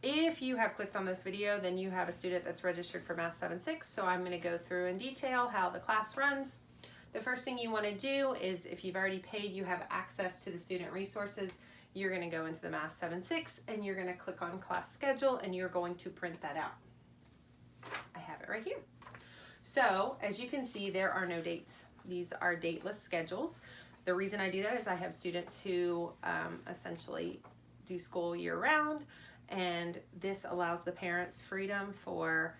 If you have clicked on this video, then you have a student that's registered for Math 7-6, so I'm going to go through in detail how the class runs. The first thing you want to do is, if you've already paid, you have access to the student resources, you're going to go into the Math 7-6 and you're going to click on class schedule and you're going to print that out. I have it right here. So as you can see, there are no dates. These are dateless schedules. The reason I do that is I have students who essentially do school year round, and this allows the parents freedom for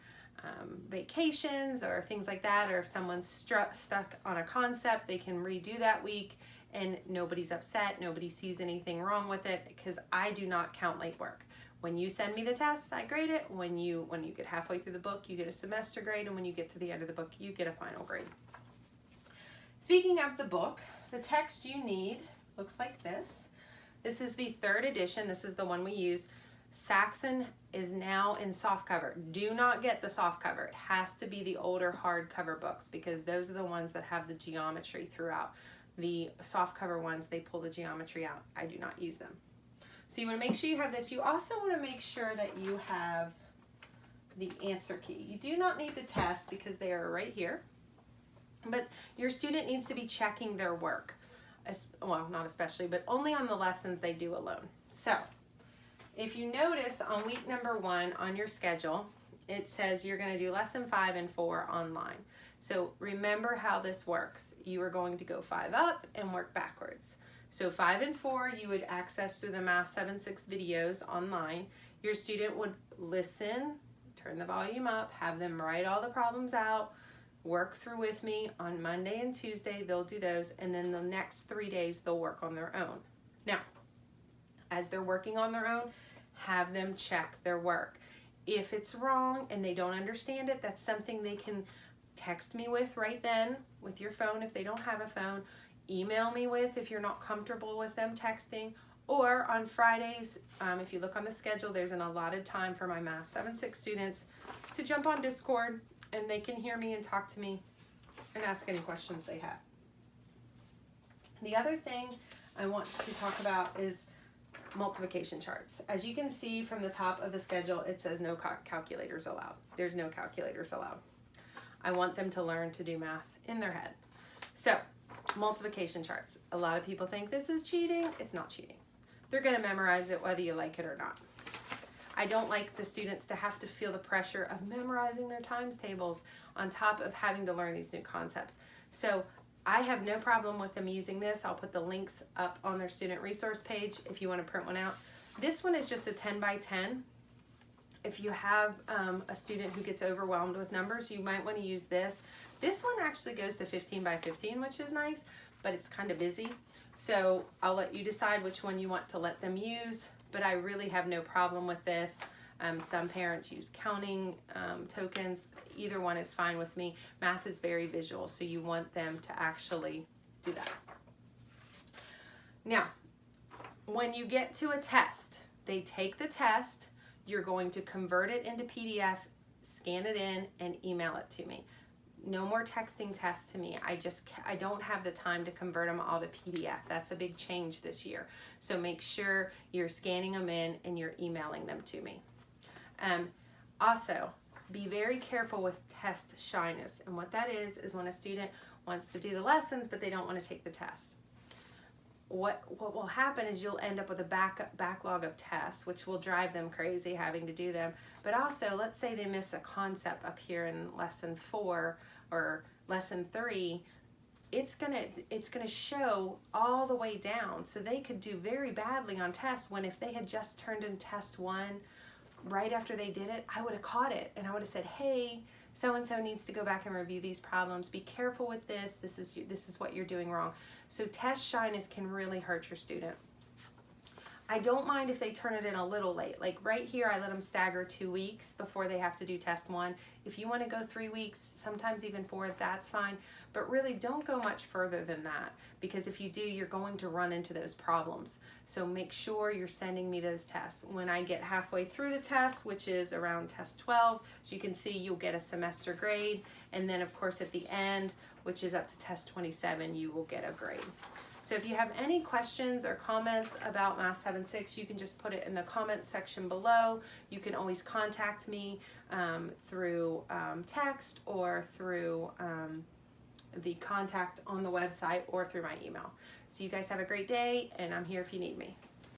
vacations or things like that, or if someone's stuck on a concept, they can redo that week and nobody's upset, nobody sees anything wrong with it, because I do not count late work. When you send me the tests, I grade it. When you get halfway through the book, you get a semester grade, and when you get to the end of the book, you get a final grade. Speaking of the book, the text you need looks like this. This is the 3rd edition. This is the one we use. Saxon is now in softcover. Do not get the softcover. It has to be the older hardcover books, because those are the ones that have the geometry throughout. The softcover ones, they pull the geometry out. I do not use them. So you want to make sure you have this. You also want to make sure that you have the answer key. You do not need the test because they are right here, but your student needs to be checking their work. Well, not especially, but only on the lessons they do alone. So if you notice on week number 1 on your schedule, it says you're going to do lesson 5 and 4 online. So remember how this works. You are going to go 5 up and work backwards. So 5 and 4 you would access through the Math 7-6 videos online. Your student would listen, turn the volume up, have them write all the problems out, work through with me. On Monday and Tuesday they'll do those, and then the next 3 days they'll work on their own. Now, as they're working on their own, have them check their work. If it's wrong and they don't understand it, that's something they can text me with right then with your phone if they don't have a phone. Email me with if you're not comfortable with them texting, or on Fridays, if you look on the schedule, there's an allotted time for my Math 7-6 students to jump on Discord, and they can hear me and talk to me and ask any questions they have. The other thing I want to talk about is multiplication charts. As you can see from the top of the schedule, it says no calculators allowed. There's no calculators allowed. I want them to learn to do math in their head. So, multiplication charts. A lot of people think this is cheating. It's not cheating. They're going to memorize it whether you like it or not. I don't like the students to have to feel the pressure of memorizing their times tables on top of having to learn these new concepts. So I have no problem with them using this. I'll put the links up on their student resource page if you want to print one out. This one is just a 10 by 10. If you have a student who gets overwhelmed with numbers, you might want to use this. This one actually goes to 15 by 15, which is nice, but it's kind of busy. So I'll let you decide which one you want to let them use, but I really have no problem with this. Some parents use counting tokens. Either one is fine with me. Math is very visual, so you want them to actually do that. Now, when you get to a test, they take the test, you're going to convert it into PDF, scan it in, and email it to me. No more texting tests to me. I don't have the time to convert them all to PDF. That's a big change this year. So make sure you're scanning them in and you're emailing them to me. Also, be very careful with test shyness. And what that is when a student wants to do the lessons, but they don't want to take the test. What will happen is you'll end up with a backlog of tests, which will drive them crazy having to do them. But also, let's say they miss a concept up here in lesson 4 or lesson 3, it's gonna show all the way down. So they could do very badly on tests, when if they had just turned in test 1 right after they did it, I would have caught it and I would have said, hey, so-and-so needs to go back and review these problems. Be careful with this. This is what you're doing wrong. So test shyness can really hurt your student. I don't mind if they turn it in a little late. Like right here, I let them stagger 2 weeks before they have to do test 1. If you want to go 3 weeks, sometimes even 4, that's fine. But really don't go much further than that, because if you do, you're going to run into those problems. So make sure you're sending me those tests. When I get halfway through the test, which is around test 12, as you can see, you'll get a semester grade. And then of course at the end, which is up to test 27, you will get a grade. So if you have any questions or comments about Math 7-6, you can just put it in the comment section below. You can always contact me through text or through the contact on the website or through my email. So you guys have a great day, and I'm here if you need me.